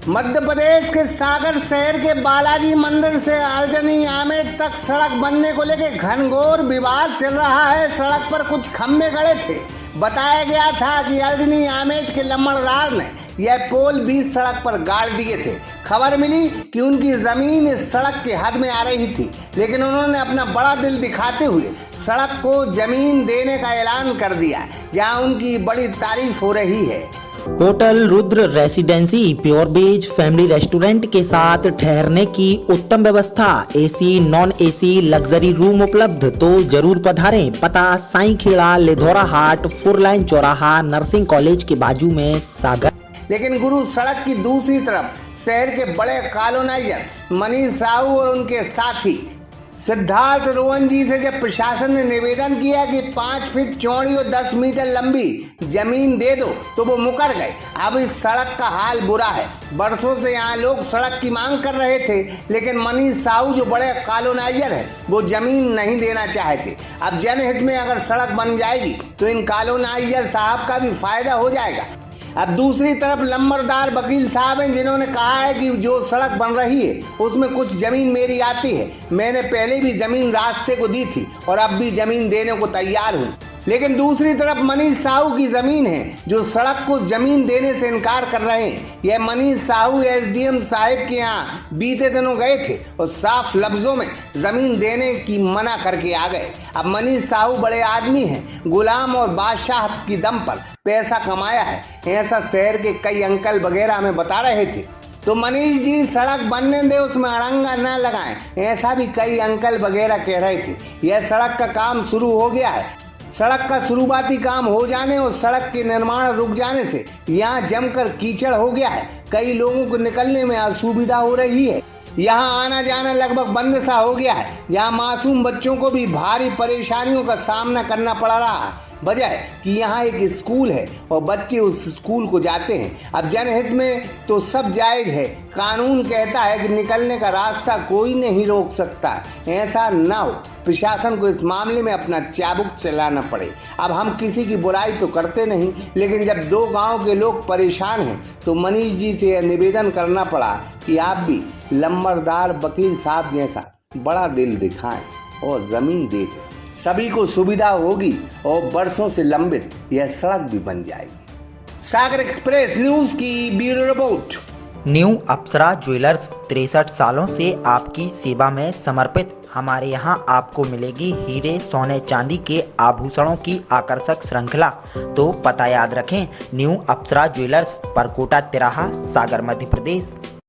मध्य प्रदेश के सागर शहर के बालाजी मंदिर से अर्जनी आमेट तक सड़क बनने को लेकर घनघोर विवाद चल रहा है। सड़क पर कुछ खंभे गड़े थे। बताया गया था कि अर्जनी आमेट के लम्बड़दार ने यह पोल बीच सड़क पर गाड़ दिए थे। खबर मिली कि उनकी जमीन इस सड़क के हद में आ रही थी, लेकिन उन्होंने अपना बड़ा दिल दिखाते हुए सड़क को जमीन देने का ऐलान कर दिया, जहां उनकी बड़ी तारीफ हो रही है। Hotel Rudra residency pure veg family restaurant के साथ ठहरने की उत्तम व्यवस्था, AC non AC luxury room उपलब्ध, तो जरूर पधारें। पता साईं खेड़ा लेधौरा हाट 4 लाइन चौराहा नर्सिंग कॉलेज के बाजू में सागर। लेकिन गुरु सड़क की दूसरी तरफ शहर के बड़े कॉलोनाइजर मनीष साहू और उनके साथी सिद्धार्थ रोहन जी से जब प्रशासन ने निवेदन किया कि 5 फीट चौड़ी और 10 मीटर लंबी जमीन दे दो, तो वो मुकर गए। अब इस सड़क का हाल बुरा है। बरसों से यहाँ लोग सड़क की मांग कर रहे थे, लेकिन मनीष साहू जो बड़े कॉलोनाइजर हैं वो जमीन नहीं देना चाहते। अब जनहित में अगर सड़क बन जाएगी तो इन कॉलोनाइजर साहब का भी फायदा हो जाएगा। अब दूसरी तरफ लंबड़दार वकील साहब हैं, जिन्होंने कहा है कि जो सड़क बन रही है उसमें कुछ जमीन मेरी आती है। मैंने पहले भी जमीन रास्ते को दी थी और अब भी जमीन देने को तैयार हूँ। लेकिन दूसरी तरफ मनीष साहू की जमीन है, जो सड़क को जमीन देने से इनकार कर रहे हैं। यह मनीष साहू एसडीएम साहब के यहाँ बीते दिनों गए थे और साफ लफ्जों में जमीन देने की मना करके आ गए। अब मनीष साहू बड़े आदमी हैं, गुलाम और बादशाह की दम पर पैसा कमाया है, ऐसा शहर के कई अंकल वगैरह हमें बता रहे थे। तो मनीष जी सड़क बनने दे, उसमें अड़ंगा न लगाएं, ऐसा भी कई अंकल वगैरह कह रहे थे। यह सड़क का काम शुरू हो गया है। सड़क का शुरुआती काम हो जाने और सड़क के निर्माण रुक जाने से यहाँ जमकर कीचड़ हो गया है। कई लोगों को निकलने में असुविधा हो रही है। यहाँ आना जाना लगभग बंद सा हो गया है, जहाँ मासूम बच्चों को भी भारी परेशानियों का सामना करना पड़ रहा है। वजह है कि यहाँ एक स्कूल है और बच्चे उस स्कूल को जाते हैं। अब जनहित में तो सब जायज है। कानून कहता है कि निकलने का रास्ता कोई नहीं रोक सकता। ऐसा न हो, प्रशासन को इस मामले में अपना चाबुक चलाना पड़े। अब हम किसी की बुराई तो करते नहीं, लेकिन जब 2 गांव के लोग परेशान हैं तो मनीष जी से यह निवेदन करना पड़ा कि आप भी लंबड़दार वकील साहब जैसा बड़ा दिल दिखाएं और जमीन दे दें। सभी को सुविधा होगी और बरसों से लंबित यह सड़क भी बन जाएगी। सागर एक्सप्रेस न्यूज की ब्यूरो रिपोर्ट। न्यू अप्सरा ज्वेलर्स 63 सालों से आपकी सेवा में समर्पित। हमारे यहाँ आपको मिलेगी हीरे सोने चांदी के आभूषणों की आकर्षक श्रृंखला। तो पता याद रखें, न्यू अप्सरा ज्वेलर्स, परकोटा तिराहा, सागर, मध्य प्रदेश।